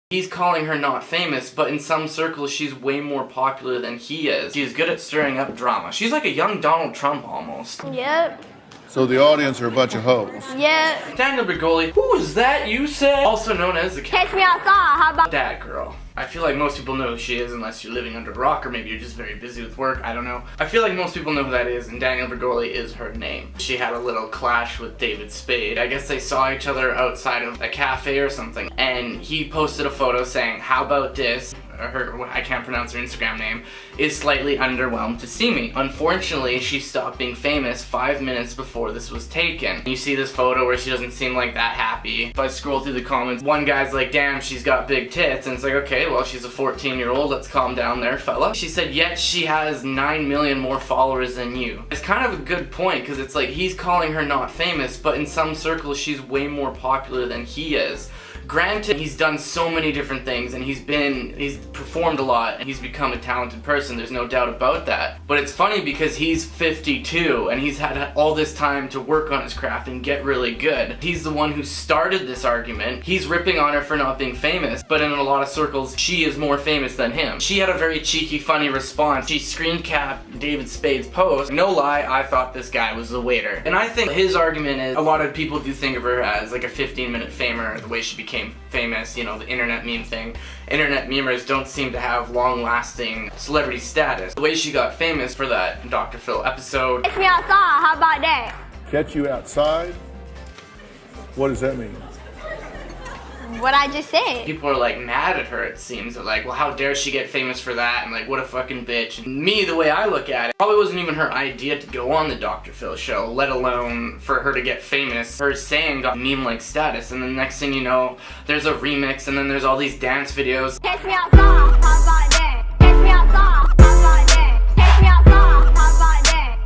He's calling her not famous, but in some circles she's way more popular than he is. She's good at stirring up drama. She's like a young Donald Trump almost. Yep. So the audience are a bunch of hoes. Yep. Daniel Bergoli, who is that you say? Also known as the Catch me outside, how about that girl. I feel like most people know who she is unless you're living under a rock or maybe you're just very busy with work, I don't know. I feel like most people know who that is and Daniel Bergoli is her name. She had a little clash with David Spade. I guess they saw each other outside of a cafe or something and he posted a photo saying, how about this? I can't pronounce her Instagram name, is slightly underwhelmed to see me. Unfortunately, she stopped being famous 5 minutes before this was taken. You see this photo where she doesn't seem like that happy. If I scroll through the comments, one guy's like, damn, she's got big tits, and it's like, okay, well, she's a 14-year-old, let's calm down there, fella. She said, yet she has 9 million more followers than you. It's kind of a good point, because it's like, he's calling her not famous, but in some circles, she's way more popular than he is. Granted, he's done so many different things and he's performed a lot and he's become a talented person, there's no doubt about that. But it's funny because he's 52 and he's had all this time to work on his craft and get really good. He's the one who started this argument. He's ripping on her for not being famous, but in a lot of circles, she is more famous than him. She had a very cheeky, funny response. She screen capped David Spade's post. No lie, I thought this guy was the waiter. And I think his argument is a lot of people do think of her as like a 15-minute famer, the way she became famous, you know, the internet meme thing. Internet memers don't seem to have long-lasting celebrity status. The way she got famous for that Dr. Phil episode. catch me outside, how about that? Catch you outside? What does that mean? What I just said. People are like mad at her, it seems. They're like, well, how dare she get famous for that? And like, what a fucking bitch. And me, the way I look at it, probably wasn't even her idea to go on the Dr. Phil show, let alone for her to get famous. Her saying got meme-like status, and the next thing you know, there's a remix, and then there's all these dance videos. Catch me outside, how about that? Catch me outside, how about that? Catch me outside, how about that?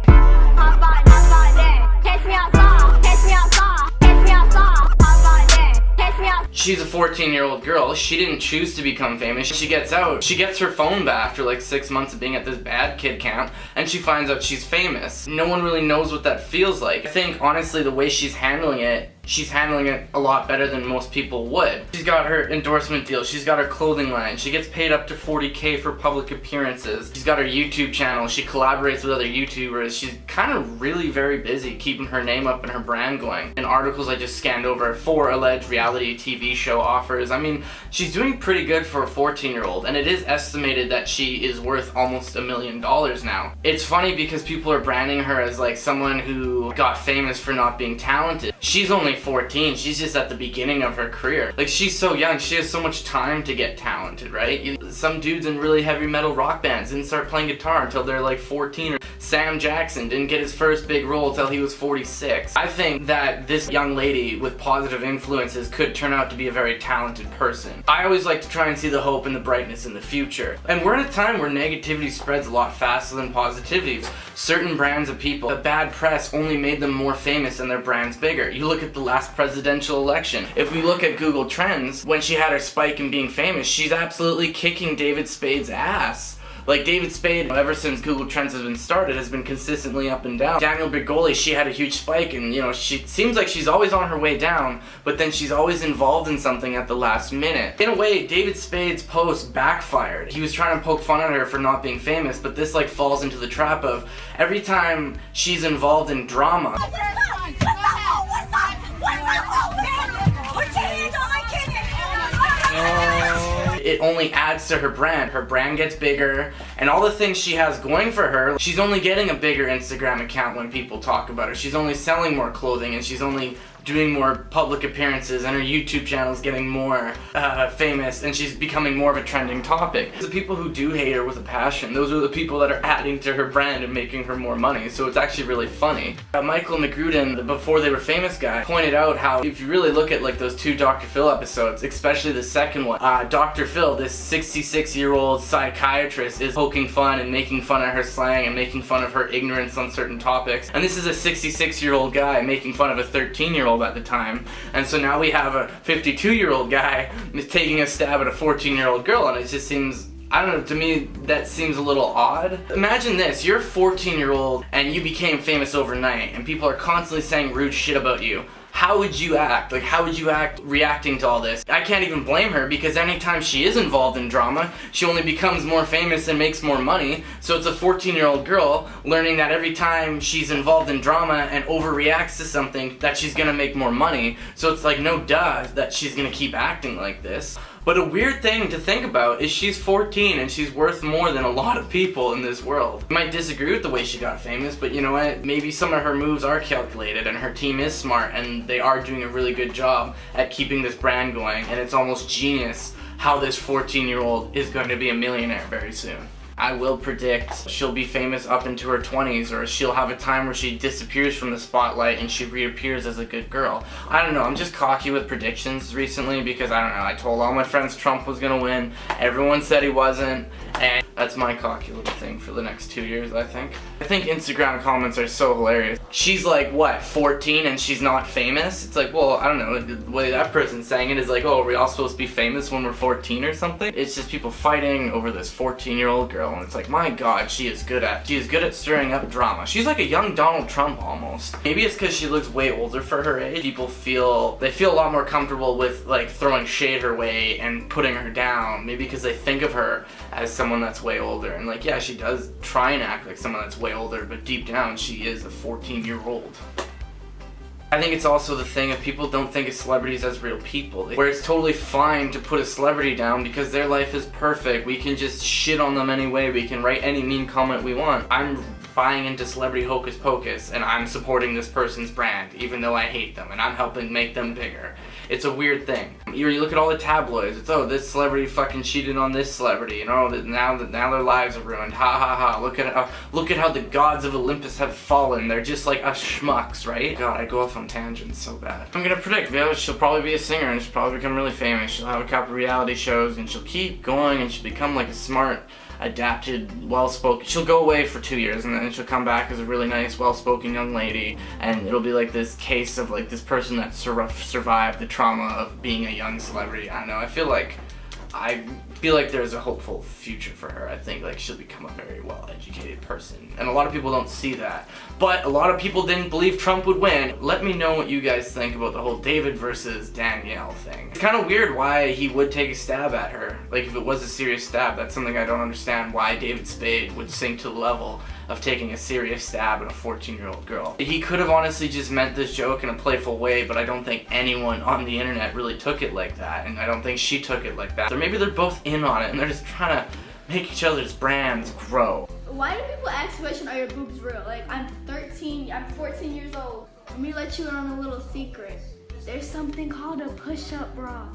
How about that? Catch me outside, catch me outside, catch me outside, how about that? Catch me outside. She's a 14-year-old girl. She didn't choose to become famous. She gets out. She gets her phone back after like 6 months of being at this bad kid camp, and she finds out she's famous. No one really knows what that feels like. I think, honestly, the way she's handling it a lot better than most people would. She's got her endorsement deal, she's got her clothing line, she gets paid up to $40K for public appearances, she's got her YouTube channel, she collaborates with other YouTubers, she's kind of really very busy keeping her name up and her brand going. In articles I just scanned over, 4 alleged reality TV show offers. I mean, she's doing pretty good for a 14-year-old, and it is estimated that she is worth almost $1 million now. It's funny because people are branding her as like someone who got famous for not being talented. She's only 14, she's just at the beginning of her career. Like, she's so young, she has so much time to get talented, right? Some dudes in really heavy metal rock bands didn't start playing guitar until they're like 14, or Sam Jackson didn't get his first big role until he was 46. I think that this young lady with positive influences could turn out to be a very talented person. I always like to try and see the hope and the brightness in the future. And we're in a time where negativity spreads a lot faster than positivity. Certain brands of people, the bad press only made them more famous and their brands bigger. You look at the last presidential election. If we look at Google Trends, when she had her spike in being famous, she's absolutely kicking David Spade's ass. Like, David Spade, ever since Google Trends has been started, has been consistently up and down. Daniel Bergoli, she had a huge spike, and you know, she seems like she's always on her way down, but then she's always involved in something at the last minute. In a way, David Spade's post backfired. He was trying to poke fun at her for not being famous, but this like falls into the trap of every time she's involved in drama. It only adds to her brand. Her brand gets bigger, and all the things she has going for her, she's only getting a bigger Instagram account when people talk about her. She's only selling more clothing, and she's only doing more public appearances, and her YouTube channel is getting more famous, and she's becoming more of a trending topic. The people who do hate her with a passion, those are the people that are adding to her brand and making her more money, so it's actually really funny. Michael Magruder, the Before They Were Famous guy, pointed out how if you really look at like those 2 Dr. Phil episodes, especially the second one, Dr. Phil, this 66-year-old psychiatrist, is poking fun and making fun of her slang and making fun of her ignorance on certain topics, and this is a 66-year-old guy making fun of a 13-year-old at the time, and so now we have a 52-year-old guy taking a stab at a 14-year-old girl, and it just seems, I don't know, to me that seems a little odd. Imagine this, you're a 14-year-old and you became famous overnight and people are constantly saying rude shit about you. How would you act? Like, how would you act reacting to all this? I can't even blame her, because anytime she is involved in drama, she only becomes more famous and makes more money. So it's a 14-year-old girl learning that every time she's involved in drama and overreacts to something, that she's gonna make more money. So it's like no duh that she's gonna keep acting like this. But a weird thing to think about is she's 14 and she's worth more than a lot of people in this world. You might disagree with the way she got famous, but you know what? Maybe some of her moves are calculated and her team is smart and they are doing a really good job at keeping this brand going, and it's almost genius how this 14-year-old is going to be a millionaire very soon. I will predict she'll be famous up into her 20s, or she'll have a time where she disappears from the spotlight and she reappears as a good girl. I don't know, I'm just cocky with predictions recently because I don't know, I told all my friends Trump was gonna win, everyone said he wasn't, and that's my cocky little thing for the next 2 years, I think. I think Instagram comments are so hilarious. She's like, what, 14 and she's not famous? It's like, well, I don't know, the way that person's saying it is like, oh, are we all supposed to be famous when we're 14 or something? It's just people fighting over this 14-year-old girl. And it's like, my god, she is good at stirring up drama. She's like a young Donald Trump almost. Maybe it's because she looks way older for her age. People feel a lot more comfortable with like throwing shade her way and putting her down. Maybe because they think of her as someone that's way older. And like, yeah, she does try and act like someone that's way older, but deep down she is a 14-year-old. I think it's also the thing of people don't think of celebrities as real people, where it's totally fine to put a celebrity down because their life is perfect. We can just shit on them anyway. We can write any mean comment we want. I'm buying into celebrity hocus pocus and I'm supporting this person's brand even though I hate them, and I'm helping make them bigger. It's a weird thing. You look at all the tabloids, it's, oh, this celebrity fucking cheated on this celebrity, and oh, now their lives are ruined. Ha ha ha. Look at how the gods of Olympus have fallen. They're just like us schmucks, right? God, I go off on tangents so bad. I'm gonna predict, she'll probably be a singer and she'll probably become really famous. She'll have a couple reality shows and she'll keep going and she'll become like a smart, adapted, well-spoken. She'll go away for 2 years and then she'll come back as a really nice, well-spoken young lady, and it'll be like this case of like this person that survived the trauma of being a young celebrity. I don't know, I feel like there's a hopeful future for her. I think like she'll become a very well-educated person, and a lot of people don't see that. But a lot of people didn't believe Trump would win. Let me know what you guys think about the whole David versus Danielle thing. It's kind of weird why he would take a stab at her. Like, if it was a serious stab, that's something I don't understand, why David Spade would sink to the level of taking a serious stab at a 14-year-old girl. He could have honestly just meant this joke in a playful way, but I don't think anyone on the internet really took it like that, and I don't think she took it like that. So maybe they're both in on it and they're just trying to make each other's brands grow. Why do people ask the question, are your boobs real? Like, I'm 14 years old. Let me let you in on a little secret. There's something called a push-up bra.